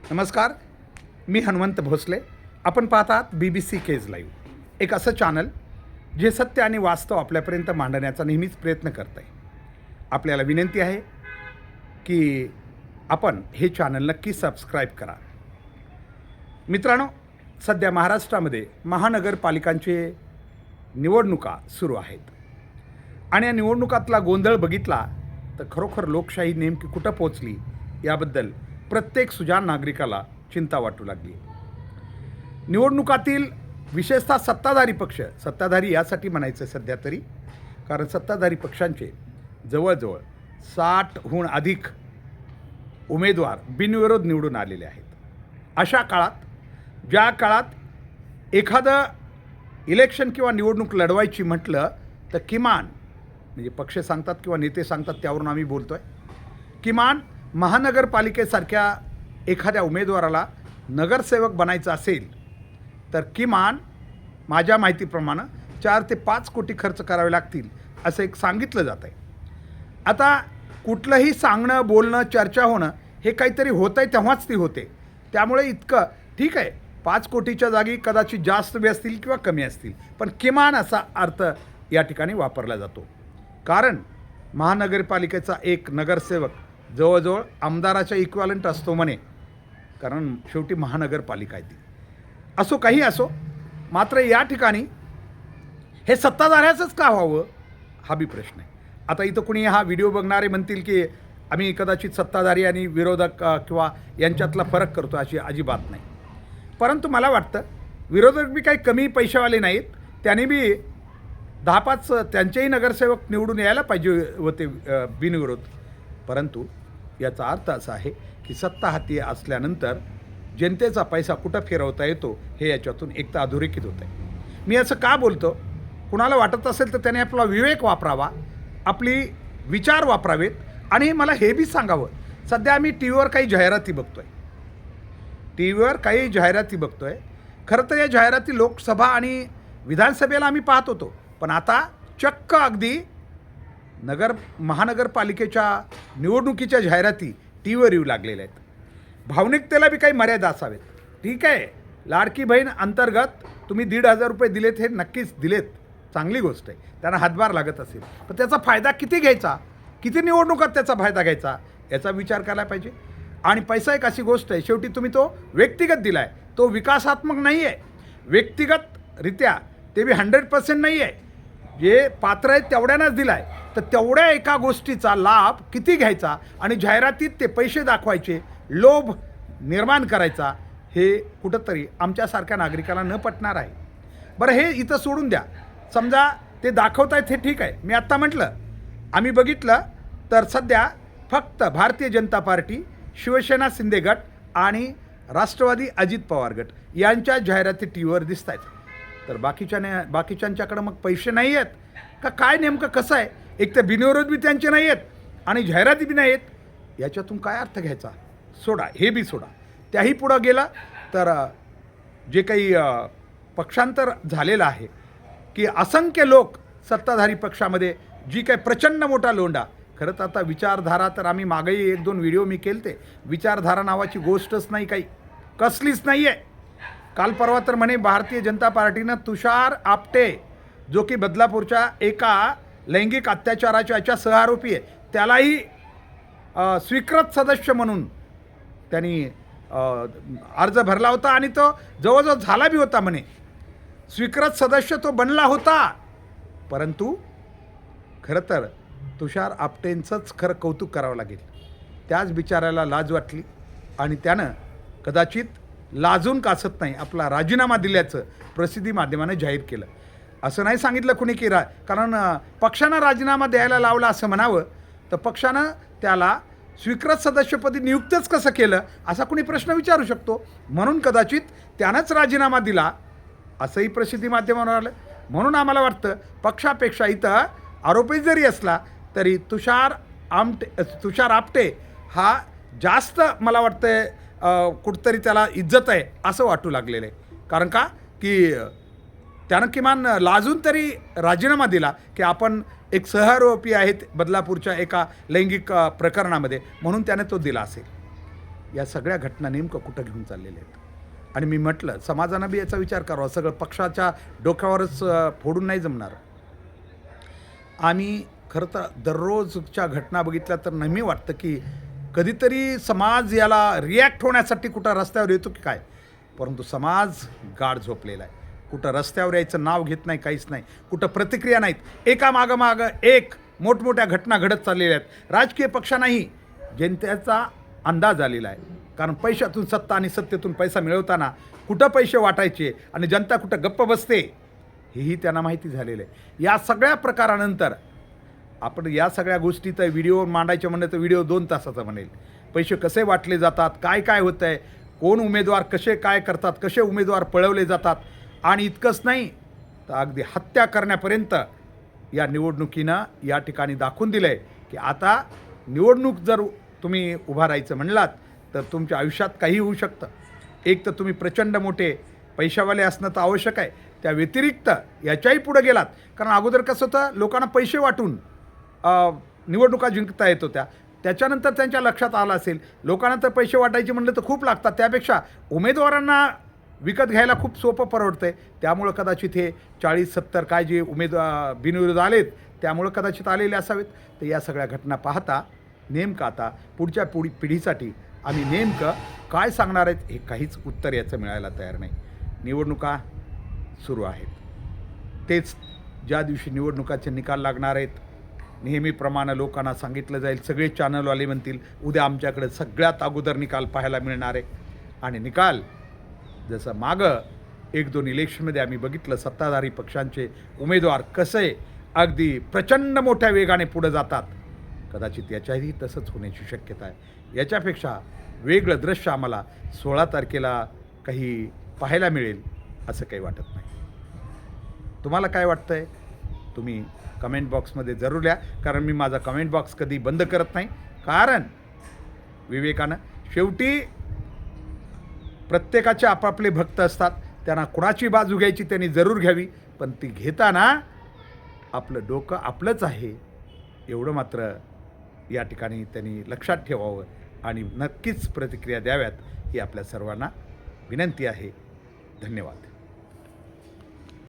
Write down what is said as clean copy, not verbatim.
नमस्कार, मी हनुमंत भोसले. आपण पाहतात BBC केज लाईव्ह, एक असं चॅनल जे सत्य आणि वास्तव आपल्यापर्यंत मांडण्याचा नेहमीच प्रयत्न करत आहे. आपल्याला विनंती आहे की आपण हे चॅनल नक्की सबस्क्राईब करा. मित्रांनो, सध्या महाराष्ट्रामध्ये महानगरपालिकांचे निवडणुका सुरू आहेत आणि या निवडणुकातला गोंधळ बघितला तर खरोखर लोकशाही नेमकी कुठं पोचली याबद्दल प्रत्येक सुजाण नागरिकाला चिंता वाटू लागली. निवडणुकातील विशेषतः सत्ताधारी यासाठी म्हणायचं सध्या तरी, कारण सत्ताधारी पक्षांचे जवळजवळ 60हून अधिक उमेदवार बिनविरोध निवडून आलेले आहेत. अशा काळात, ज्या काळात एखादं इलेक्शन किंवा निवडणूक लढवायची म्हटलं तर किमान, म्हणजे पक्ष सांगतात किंवा नेते सांगतात त्यावरून आम्ही बोलतो आहे, किमान महानगरपालिकेसारख्या एखाद्या उमेदवाराला नगरसेवक बनायचं असेल तर किमान माझ्या माहितीप्रमाणे 4 ते 5 कोटी खर्च करावे लागतील असं एक सांगितलं जात आहे. आता कुठलंही सांगणं, बोलणं, चर्चा होणं हे काहीतरी होतं आहे तेव्हाच ती होते. त्यामुळे इतकं ठीक आहे, 5 कोटीच्या जागी कदाचित जास्त बी असतील किंवा कमी असतील, पण किमान असा अर्थ या ठिकाणी वापरला जातो. कारण महानगरपालिकेचा एक नगरसेवक जवळजवळ आमदाराच्या इक्वॅलंट असतो म्हणे, कारण शेवटी महानगरपालिका आहे ती. असो, काही असो, मात्र या ठिकाणी हे सत्ताधाऱ्याचंच का व्हावं हा बी प्रश्न आहे. आता इथं कुणी हा व्हिडिओ बघणारे म्हणतील की आम्ही कदाचित सत्ताधारी आणि विरोधक किंवा यांच्यातला फरक करतो, अशी अजिबात नाही. परंतु मला वाटतं विरोधक बी काही कमी पैशावाले नाहीत, त्यांनी बी 10-5 त्यांचेही नगरसेवक निवडून यायला पाहिजे होते बिनविरोध. परंतु याचा अर्थ असा आहे की सत्ता हाती असल्यानंतर जनतेचा पैसा कुठं फिरवता येतो हे याच्यातून एक तर अधोरेखित होतं आहे. मी असं का बोलतो, कुणाला वाटत असेल तर त्याने आपला विवेक वापरावा, आपली विचार वापरावेत. आणि मला हे बी सांगावं, सध्या आम्ही टी व्हीवर काही जाहिराती बघतो आहे. खरं तर या जाहिराती लोकसभा आणि विधानसभेला आम्ही पाहत होतो, पण आता चक्क अगदी महानगरपालिकेच्या निवडणुकीच्या जाहिराती टी व्हीवर येऊ लागलेल्या आहेत. भावनिकतेला बी काही मर्यादा असावेत. ठीक आहे, लाडकी बहीण अंतर्गत तुम्ही 1,500 रुपये दिलेत, हे नक्कीच दिलेत, चांगली गोष्ट आहे, त्यांना हातभार लागत असेल, पण त्याचा फायदा किती घ्यायचा, किती निवडणुकात त्याचा फायदा घ्यायचा याचा विचार करायला पाहिजे. आणि पैसा एक अशी गोष्ट आहे, शेवटी तुम्ही तो व्यक्तिगत दिला आहे, तो विकासात्मक नाही आहे. व्यक्तिगतरित्या ते बी 100% नाही आहे. जे पात्र आहेत तेवढ्यानंच दिला आहे, तर तेवढ्या एका गोष्टीचा लाभ किती घ्यायचा आणि जाहिरातीत ते पैसे दाखवायचे, लोभ निर्माण करायचा, हे कुठंतरी आमच्यासारख्या नागरिकाला न पटणार आहे. बरं, हे इथं सोडून द्या. समजा ते दाखवत आहेत हे ठीक आहे. मी आत्ता म्हटलं, आम्ही बघितलं तर सध्या फक्त भारतीय जनता पार्टी, शिवसेना शिंदे गट आणि राष्ट्रवादी अजित पवार गट यांच्या जाहिराती टी व्हीवर दिसत आहेत. तर बाकीच्यांच्याकडं मग पैसे नाही आहेत का काय, नेमकं कसं आहे? एक तर बिनविरोध बी त्यांचे नाही आहेत आणि जाहिराती बी नाही आहेत. याच्यातून काय अर्थ घ्यायचा? सोडा, हे बी सोडा. त्याही पुढं गेला तर जे काही पक्षांतर झालेलं आहे की असंख्य लोक सत्ताधारी पक्षामध्ये, जी काही प्रचंड मोठा लोंढा. खरं तर आता विचारधारा, तर आम्ही मागेही 1-2 व्हिडिओ मी केले, विचारधारा नावाची गोष्टच नाही, काही कसलीच नाही आहे. काल परवा तर म्हणे भारतीय जनता पार्टीनं तुषार आपटे, जो की बदलापूरच्या एका लैंगिक अत्याचाराच्या याच्या सहआरोपी आहे, त्यालाही स्वीकृत सदस्य म्हणून त्यांनी अर्ज भरला होता आणि तो जवळजवळ झाला बी होता म्हणे. स्वीकृत सदस्य तो बनला होता. परंतु खरं तर तुषार आपटेंचंच खरं कौतुक करावं लागेल. त्याच बिचाऱ्याला लाज वाटली आणि त्यानं कदाचित लाजून कासत नाही आपला राजीनामा दिल्याचं प्रसिद्धी माध्यमानं जाहीर केलं. असं नाही सांगितलं कुणी की कारण पक्षानं राजीनामा द्यायला लावला असं म्हणावं, तर पक्षानं त्याला स्वीकृत सदस्यपदी नियुक्तच कसं केलं असा कुणी प्रश्न विचारू शकतो. म्हणून कदाचित त्यानंच राजीनामा दिला असंही प्रसिद्धी माध्यमावर आलं. म्हणून आम्हाला वाटतं पक्षापेक्षा इथं आरोपी जरी असला तरी तुषार आपटे हा जास्त, मला वाटतं कुठंतरी त्याला इज्जत आहे असं वाटू लागलेलं आहे. कारण का की त्यानं किमान लाजून तरी राजीनामा दिला की आपण एक सहआरोपी आहेत बदलापूरच्या एका लैंगिक प्रकरणामध्ये, म्हणून त्याने तो दिला असेल. या सगळ्या घटना नेमकं कुठं घेऊन चाललेल्या आहेत. आणि मी म्हटलं समाजानं बी याचा विचार करावा, सगळं पक्षाच्या डोक्यावरच फोडून नाही जमणार. आम्ही खरं तर दररोजच्या घटना बघितल्या तर नेहमी वाटतं की कधीतरी समाज याला रिॲक्ट होण्यासाठी कुठं रस्त्यावर येतो की काय, परंतु समाज गाढ झोपलेला आहे. कुठं रस्त्यावर यायचं नाव घेत नाही, काहीच नाही, कुठं प्रतिक्रिया नाहीत. एका मागं एक मोठमोठ्या घटना घडत चाललेल्या आहेत. राजकीय पक्षांनाही जनतेचा अंदाज आलेला आहे, कारण पैशातून सत्ता आणि सत्तेतून पैसा मिळवताना कुठं पैसे वाटायचे आणि जनता कुठं गप्प बसते हेही त्यांना माहिती झालेलं आहे. या सगळ्या प्रकारानंतर आपण या सगळ्या गोष्टी तर व्हिडिओ मांडायचे म्हणलं तर व्हिडिओ 2 तासाचा बनेल. पैसे कसे वाटले जातात, काय काय होतं आहे, कोण उमेदवार कसे काय करतात, कसे उमेदवार पळवले जातात, आणि इतकंच नाही तर अगदी हत्या करण्यापर्यंत या निवडणुकीनं या ठिकाणी दाखवून दिलं आहे की आता निवडणूक जर तुम्ही उभा राहायचं म्हणलात तर तुमच्या आयुष्यात काही होऊ शकतं. एक तर तुम्ही प्रचंड मोठे पैशावाले असणं तर आवश्यक आहे, त्या व्यतिरिक्त याच्याही पुढे गेलात. कारण अगोदर कसं होतं, लोकांना पैसे वाटून निवडणुका जिंकता येत होत्या. त्याच्यानंतर त्यांच्या लक्षात आलं असेल लोकांना तर पैसे वाटायचे म्हणलं तर खूप लागतात, त्यापेक्षा उमेदवारांना विकत घ्यायला खूप सोपं परवडतं आहे. त्यामुळं कदाचित हे 40-70 काय जे बिनविरोध आलेत त्यामुळं कदाचित आलेले असावेत. तर या सगळ्या घटना पाहता नेमकं आता पुढच्या पिढीसाठी आम्ही नेमकं काय सांगणार आहेत हे काहीच उत्तर याचं मिळायला तयार नाही. निवडणुका सुरू आहेत, तेच ज्या दिवशी निवडणुकाचे निकाल लागणार आहेत नेहमीप्रमाणे लोकांना सांगितलं जाईल, सगळे चॅनलवाले म्हणतील उद्या आमच्याकडे सगळ्यात अगोदर निकाल पाहायला मिळणार आहे. आणि निकाल जसं मागं 1-2 इलेक्शनमध्ये आम्ही बघितलं, सत्ताधारी पक्षांचे उमेदवार कसे अगदी प्रचंड मोठ्या वेगाने पुढे जातात, कदाचित याच्याही तसंच होण्याची शक्यता आहे. याच्यापेक्षा वेगळं दृश्य आम्हाला 16 तारखेला काही पाहायला मिळेल असं काही वाटत नाही. तुम्हाला काय वाटतं आहे तुम्ही कमेंट बॉक्समध्ये जरूर लिहा, कारण मी माझा कमेंट बॉक्स कधी बंद करत नाही. कारण विवेकानं शेवटी प्रत्येकाचे आपापले भक्त असतात, त्यांना कुणाची बाजू घ्यायची त्यांनी जरूर घ्यावी, पण ती घेताना आपलं डोकं आपलंच आहे एवढं मात्र या ठिकाणी त्यांनी लक्षात ठेवावं आणि नक्कीच प्रतिक्रिया द्याव्यात ही आपल्या सर्वांना विनंती आहे. धन्यवाद.